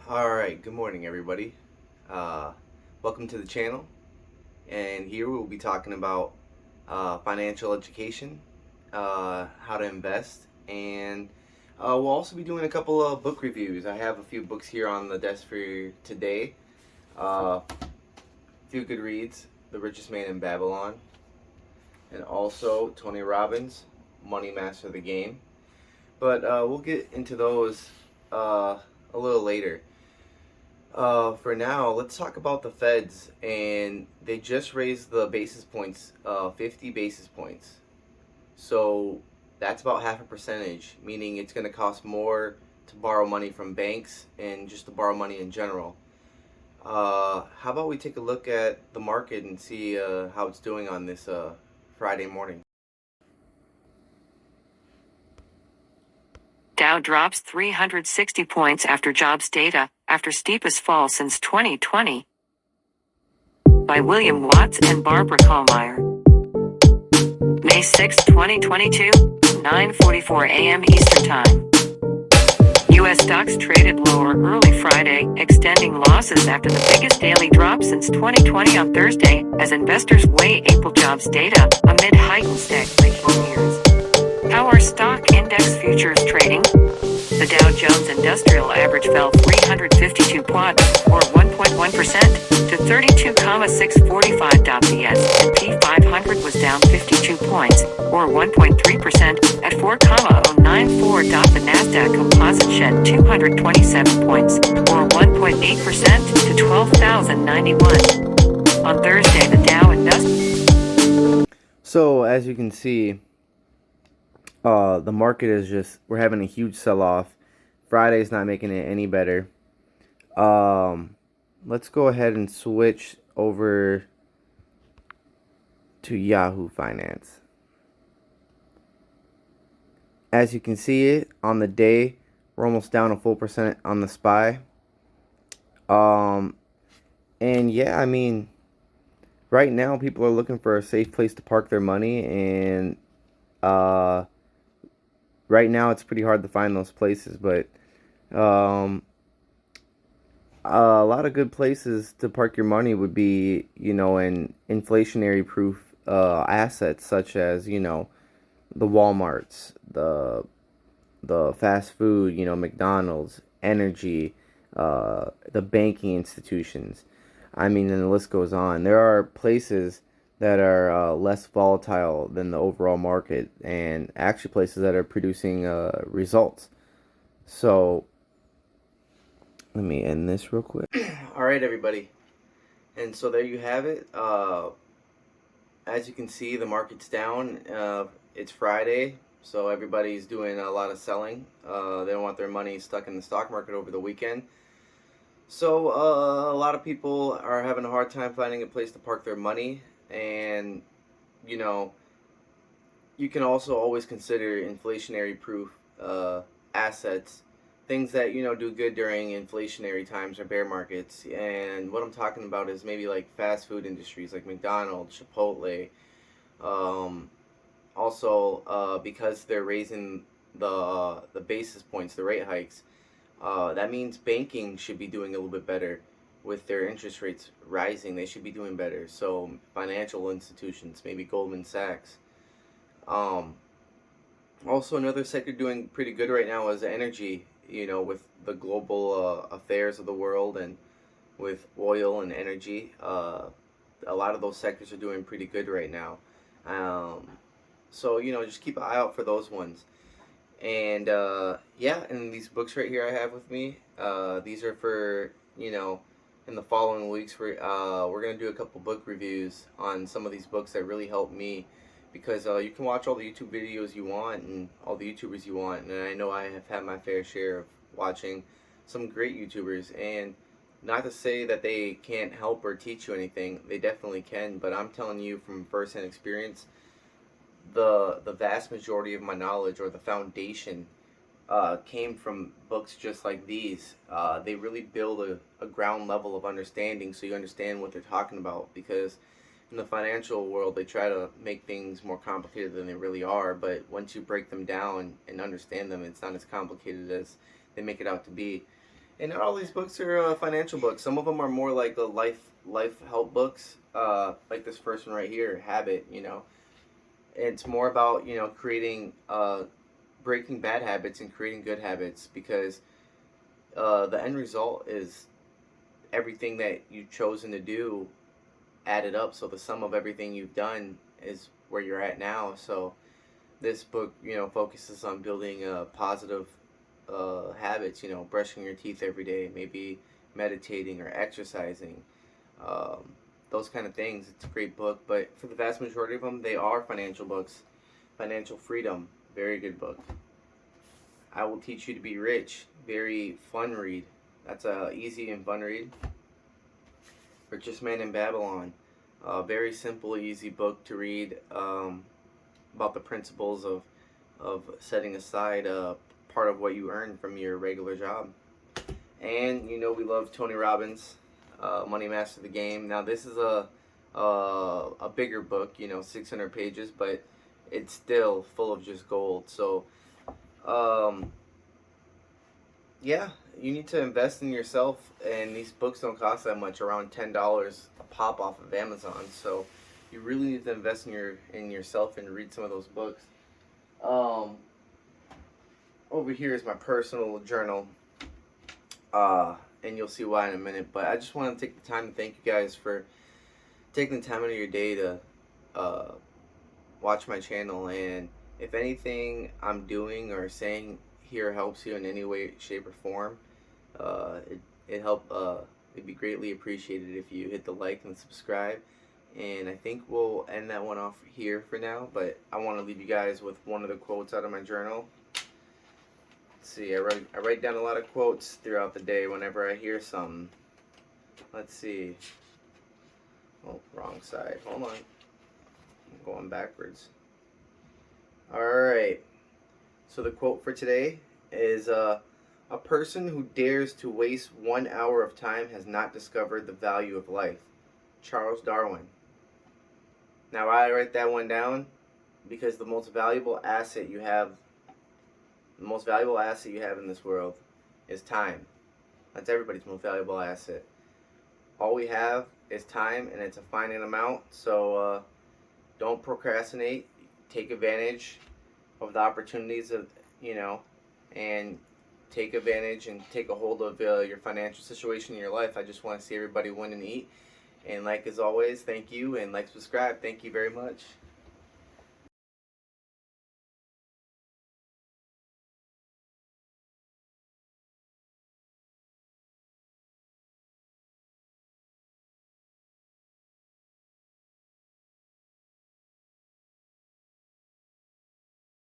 Alright, good morning everybody. Uh, Welcome to the channel, and here we'll be talking about financial education, how to invest, and we'll also be doing a couple of book reviews. I have a few books here on the desk for you today. A few good reads: The Richest Man in Babylon, and also Tony Robbins, Money Master the Game. But we'll get into those a little later. For now, let's talk about the Feds, and they just raised the basis points, 50 basis points. So that's about half a percentage, meaning it's going to cost more to borrow money from banks and just to borrow money in general. How about we take a look at the market and see how it's doing on this Friday morning? Dow drops 360 points after jobs data, after steepest fall since 2020. By William Watts and Barbara Kallmeyer. May 6, 2022, 9:44 a.m. Eastern Time. U.S. stocks traded lower early Friday, extending losses after the biggest daily drop since 2020 on Thursday, as investors weigh April jobs data amid heightened stagflation fears. How are stock index futures trading? The Dow Jones Industrial Average fell 352 points, or 1.1%, to 32,645. The S&P 500 was down 52 points, or 1.3%, at 4,094. The Nasdaq Composite shed 227 points, or 1.8%, to 12,091. On Thursday, the Dow Industrial. So, as you can see, the market is we're having a huge sell-off. Friday's not making it any better. Let's go ahead and switch over to Yahoo Finance. As you can see it on the day, we're almost down a full percent on the SPY. And yeah, I mean, right now people are looking for a safe place to park their money, and right now it's pretty hard to find those places, but a lot of good places to park your money would be, in inflationary proof assets, such as, the Walmarts, the fast food, McDonald's, energy, the banking institutions. I mean, and the list goes on. There are places that are less volatile than the overall market, and actually places that are producing results. So let me end this real quick. All right, everybody. And so there you have it. As you can see, the market's down. It's Friday, so everybody's doing a lot of selling. They don't want their money stuck in the stock market over the weekend. So a lot of people are having a hard time finding a place to park their money. And, you can also always consider inflationary proof assets, things that, do good during inflationary times or bear markets. And what I'm talking about is maybe like fast food industries like McDonald's, Chipotle. Also, because they're raising the basis points, the rate hikes, that means banking should be doing a little bit better. With their interest rates rising, they should be doing better. So financial institutions, maybe Goldman Sachs. Also, another sector doing pretty good right now is energy. With the global affairs of the world, and with oil and energy, a lot of those sectors are doing pretty good right now. So just keep an eye out for those ones. And yeah, and these books right here I have with me, these are for, in the following weeks we're gonna do a couple book reviews on some of these books that really helped me, because you can watch all the YouTube videos you want and all the YouTubers you want, and I know I have had my fair share of watching some great YouTubers. And not to say that they can't help or teach you anything, they definitely can, but I'm telling you from first-hand experience, the vast majority of my knowledge, or the foundation, came from books just like these. They really build a ground level of understanding, so you understand what they're talking about, because in the financial world they try to make things more complicated than they really are, but once you break them down and understand them, it's not as complicated as they make it out to be. And not all these books are financial books. Some of them are more like the life help books. Like this first one right here, Habit. You know, it's more about creating breaking bad habits and creating good habits, because the end result is everything that you've chosen to do added up. So the sum of everything you've done is where you're at now. So this book, focuses on building positive habits. Brushing your teeth every day, maybe meditating or exercising, um, those kind of things. It's a great book, but for the vast majority of them, they are financial books. Financial Freedom, very good book. I Will Teach You to Be Rich, very fun read. That's a easy and fun read. Richest Man in Babylon, a very simple, easy book to read, about the principles of setting aside part of what you earn from your regular job. And we love Tony Robbins, Money Master the Game. Now this is a bigger book, 600 pages, but it's still full of just gold. So um, yeah, you need to invest in yourself, and these books don't cost that much, around $10 a pop off of Amazon. So you really need to invest in yourself and read some of those books. Um, Over here is my personal journal, and you'll see why in a minute. But I just want to take the time to thank you guys for taking the time out of your day to uh, watch my channel. And if anything I'm doing or saying here helps you in any way, shape, or form, it'd be greatly appreciated if you hit the like and subscribe. And I think we'll end that one off here for now. But I want to leave you guys with one of the quotes out of my journal. Let's see, I write down a lot of quotes throughout the day whenever I hear something. Let's see. Oh, wrong side. Hold on. I'm going backwards. Alright. So the quote for today is a person who dares to waste 1 hour of time has not discovered the value of life. Charles Darwin. Now I write that one down because the most valuable asset you have in this world is time. That's everybody's most valuable asset. All we have is time, and it's a finite amount. So don't procrastinate. Take advantage of the opportunities and take advantage and take a hold of your financial situation in your life. I just want to see everybody win and eat. And like as always, thank you, and like, subscribe. Thank you very much.